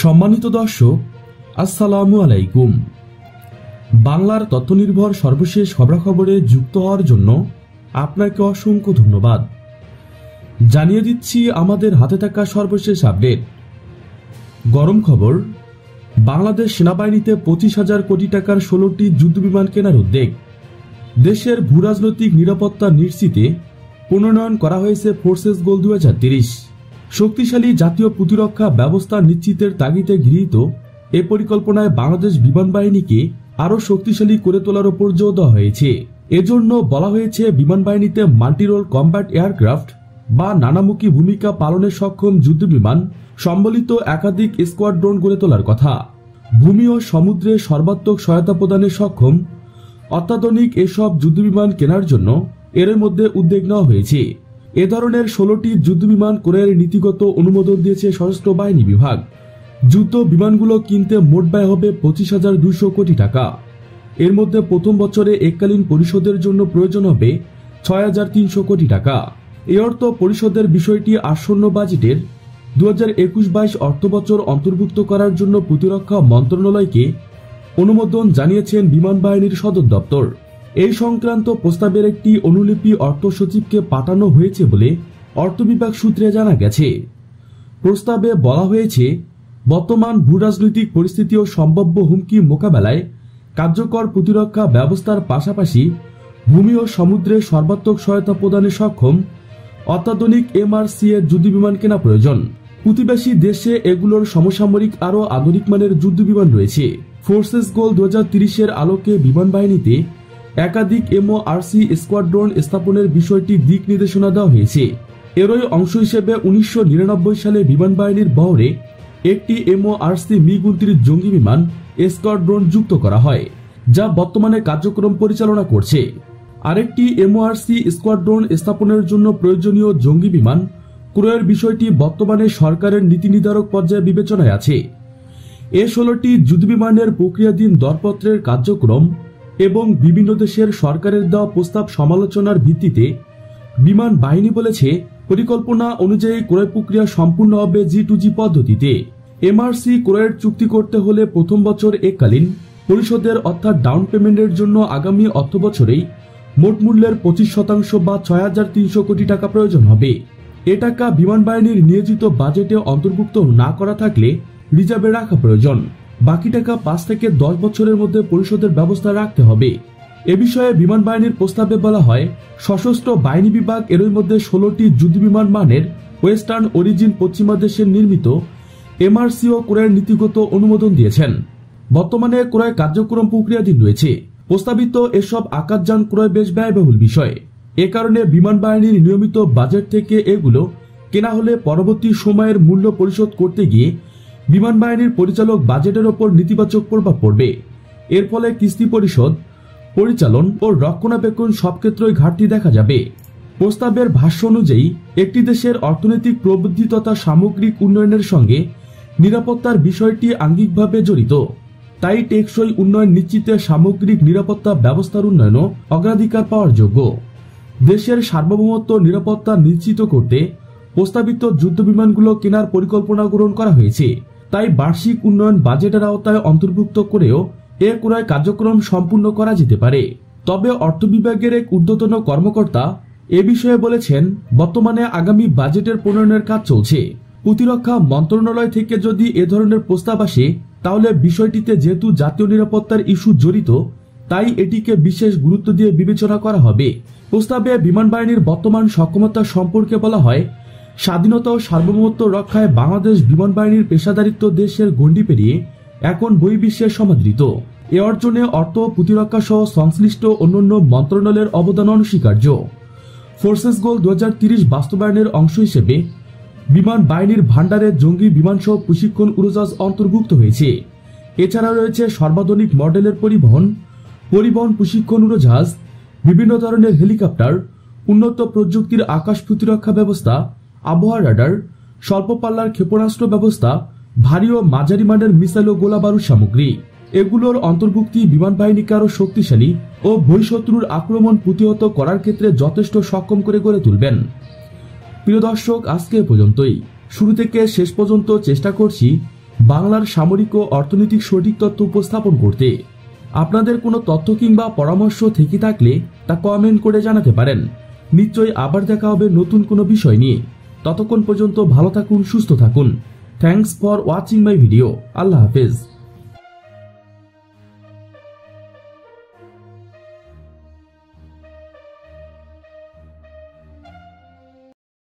সম্মানিত দর্শক, আসসালামু আলাইকুম। বাংলার তথ্যনির্ভর সর্বশেষ খবরাখবরে যুক্ত হওয়ার জন্য আপনাকে অসংখ্য ধন্যবাদ। জানিয়ে দিচ্ছি আমাদের হাতে থাকা সর্বশেষ আপডেট। গরম খবর, বাংলাদেশ সেনাবাহিনীতে 25,000 কোটি টাকার 16টি যুদ্ধবিমান কেনার উদ্যোগ। দেশের ভূরাজনৈতিক নিরাপত্তা নিশ্চিতে প্রণয়ন করা হয়েছে ফোর্সেস গোল 2030। শক্তিশালী জাতীয় প্রতিরক্ষা ব্যবস্থা নিশ্চিতের তাগিদে গৃহীত এ পরিকল্পনায় বাংলাদেশ বিমান বাহিনীকে আরও শক্তিশালী করে তোলার উপর জোর দেওয়া হয়েছে। এজন্য বলা হয়েছে বিমান বাহিনীতে মাল্টিরোল কম্ব্যাট এয়ারক্রাফট বা নানামুখী ভূমিকা পালনে সক্ষম যুদ্ধবিমান সম্বলিত একাধিক স্কোয়াড্রন গড়ে তোলার কথা। ভূমি ও সমুদ্রে সর্বাত্মক সহায়তা প্রদানে সক্ষম অত্যাধুনিক এসব যুদ্ধবিমান কেনার জন্য এর মধ্যে উদ্যোগ নেওয়া হয়েছে। এ ধরনের 16টি যুদ্ধবিমান ক্রয়ের নীতিগত অনুমোদন দিয়েছে সশস্ত্র বাহিনী বিভাগ। যুদ্ধ বিমানগুলো কিনতে মোট ব্যয় হবে 25,200 কোটি টাকা। এর মধ্যে প্রথম বছরে এককালীন পরিশোধের জন্য প্রয়োজন হবে 6,300 কোটি টাকা। এই অর্থ পরিশোধের বিষয়টি আসন্ন বাজেটের 2021-22 অর্থবছর অন্তর্ভুক্ত করার জন্য প্রতিরক্ষা মন্ত্রণালয়কে অনুমোদন জানিয়েছেন বিমান বাহিনীর সদর দপ্তর। এই সংক্রান্ত প্রস্তাবের একটি অনুলিপি অর্থ সচিবকে পাঠানো হয়েছে বলে অর্থ বিভাগ সূত্রে জানা গেছে। প্রস্তাবে বলা হয়েছে, বর্তমান ভূরাজনৈতিক পরিস্থিতি ও সম্ভাব্য হুমকি মোকাবেলায় কার্যকর প্রতিরক্ষা ব্যবস্থার পাশাপাশি ভূমি ও সমুদ্রে সর্বাত্মক সহায়তা প্রদানে সক্ষম অত্যাধুনিক MRCA যুদ্ধবিমান কেনা প্রয়োজন। প্রতিবেশী দেশে এগুলোর সমসাময়িক আরও আধুনিক মানের যুদ্ধবিমান রয়েছে। ফোর্সেস গোল 2030-এর আলোকে বিমান বাহিনীতে একাধিক MORC স্কোয়াড্রন স্থাপনের বিষয়টি দিক নির্দেশনা দেওয়া হয়েছে। এরই অংশ হিসেবে 1999 সালে বিমান বাহিনীর বহরে একটি MORC MiG-29 জঙ্গি বিমান স্কোয়াড্রন যুক্ত করা হয়, যা বর্তমানে কার্যক্রম পরিচালনা করছে। আরেকটি MORC স্কোয়াড্রন স্থাপনের জন্য প্রয়োজনীয় জঙ্গি বিমান ক্রয়ের বিষয়টি বর্তমানে সরকারের নীতি নির্ধারক পর্যায়ে বিবেচনায় আছে। এ 16টি যুদ্ধবিমানের প্রক্রিয়াধীন দরপত্রের কার্যক্রম এবং বিভিন্ন দেশের সরকারের দেওয়া প্রস্তাব সমালোচনার ভিত্তিতে বিমান বাহিনী বলেছে, পরিকল্পনা অনুযায়ী ক্রয় প্রক্রিয়া সম্পূর্ণ হবে G2G পদ্ধতিতে। MRC ক্রয়ের চুক্তি করতে হলে প্রথম বছর এককালীন পরিশোধের অর্থাৎ ডাউন পেমেন্টের জন্য আগামী অর্থবছরেই মোট মূল্যের 25% বা 6,300 কোটি টাকা প্রয়োজন হবে। এ টাকা বিমান বাহিনীর নিয়োজিত বাজেটে অন্তর্ভুক্ত না করা থাকলে রিজার্ভে রাখা প্রয়োজন। বাকি টাকা 5 থেকে 10 বছরের মধ্যে পরিশোধের ব্যবস্থা রাখতে হবে। এ বিষয়ে বিমান বাহিনীর প্রস্তাবে বলা হয়, সশস্ত্র বাহিনী বিভাগ এরই মধ্যে 16টি যুদ্ধবিমান মানের ওয়েস্টার্ন অরিজিন পশ্চিমা দেশের নির্মিত MRCO ক্রয়ের নীতিগত অনুমোদন দিয়েছেন। বর্তমানে ক্রয় কার্যক্রম প্রক্রিয়াধীন রয়েছে। প্রস্তাবিত এসব আকাশযান ক্রয় বেশ ব্যয়বহুল বিষয়। এ কারণে বিমান বাহিনীর নিয়মিত বাজেট থেকে এগুলো কেনা হলে পরবর্তী সময়ের মূল্য পরিশোধ করতে গিয়ে বিমান বাহিনীর পরিচালক বাজেটের ওপর নেতিবাচক প্রভাব পড়বে। এর ফলে কিস্তি পরিশোধ, পরিচালন ও রক্ষণাবেক্ষণ সব ক্ষেত্রেই ঘাটতি দেখা যাবে। প্রস্তাবের ভাষ্য অনুযায়ী একটি দেশের অর্থনৈতিক প্রবৃদ্ধি তথা সামগ্রিক উন্নয়নের সঙ্গে নিরাপত্তার বিষয়টি আঙ্গিকভাবে জড়িত। তাই টেকসই উন্নয়ন নিশ্চিতে সামগ্রিক নিরাপত্তা ব্যবস্থার উন্নয়নও অগ্রাধিকার পাওয়ার যোগ্য। দেশের সার্বভৌমত্ব নিরাপত্তা নিশ্চিত করতে প্রস্তাবিত যুদ্ধবিমানগুলো কেনার পরিকল্পনা গ্রহণ করা হয়েছে। তাই বার্ষিক উন্নয়ন বাজেটের আওতায় অন্তর্ভুক্ত করেও এ ক্রয় কার্যক্রম সম্পূর্ণ করা যেতে পারে। তবে অর্থ বিভাগের এক ঊর্ধ্বতন কর্মকর্তা এ বিষয়ে বলেছেন, বর্তমানে আগামী বাজেটের প্রণয়নের কাজ চলছে। প্রতিরক্ষা মন্ত্রণালয় থেকে যদি এ ধরনের প্রস্তাব আসে তাহলে বিষয়টিতে যেহেতু জাতীয় নিরাপত্তার ইস্যু জড়িত, তাই এটিকে বিশেষ গুরুত্ব দিয়ে বিবেচনা করা হবে। প্রস্তাবে বিমান বাহিনীর বর্তমান সক্ষমতা সম্পর্কে বলা হয়, স্বাধীনতা ও সার্বভৌমত্ব রক্ষায় বাংলাদেশ বিমান বাহিনীর পেশাদারিত্ব দেশের গণ্ডি পেরিয়ে এখন বহির্বিশ্বে সমাদৃত। এ অর্জনে অর্থ, প্রতিরক্ষা সহ সংশ্লিষ্ট অন্যান্য মন্ত্রণালয়ের অবদান অনস্বীকার্য। ফোর্সেস গোল 2030 বাস্তবায়নের অংশ হিসেবে বিমান বাহিনীর ভান্ডারে জঙ্গি বিমান সহ প্রশিক্ষণ উড়োজাহাজ অন্তর্ভুক্ত হয়েছে। এছাড়া রয়েছে সর্বাধুনিক মডেলের পরিবহন প্রশিক্ষণ উড়োজাহাজ, বিভিন্ন ধরনের হেলিকপ্টার, উন্নত প্রযুক্তির আকাশ প্রতিরক্ষা ব্যবস্থা, আবহাওয়া রাডার, স্বল্প পাল্লার ক্ষেপণাস্ত্র ব্যবস্থা, ভারী ও মাঝারি মানের মিসাইল ও গোলাবারুদ সামগ্রী। এগুলোর অন্তর্ভুক্তি বিমান বাহিনীকে আরও শক্তিশালী ও বহিঃশত্রুর আক্রমণ প্রতিহত করার ক্ষেত্রে যথেষ্ট সক্ষম করে গড়ে তুলবেন। প্রিয় দর্শক, আজকে পর্যন্তই। শুরু থেকে শেষ পর্যন্ত চেষ্টা করছি বাংলার সামরিক ও অর্থনৈতিক সঠিক তথ্য উপস্থাপন করতে। আপনাদের কোনো তথ্য কিংবা পরামর্শ থেকে থাকলে তা কমেন্ট করে জানাতে পারেন। নিশ্চয়ই আবার দেখা হবে নতুন কোনো বিষয় নিয়ে। ততক্ষণ পর্যন্ত ভালো থাকুন, সুস্থ থাকুন। Thanks for watching my video. আল্লাহ হাফেজ।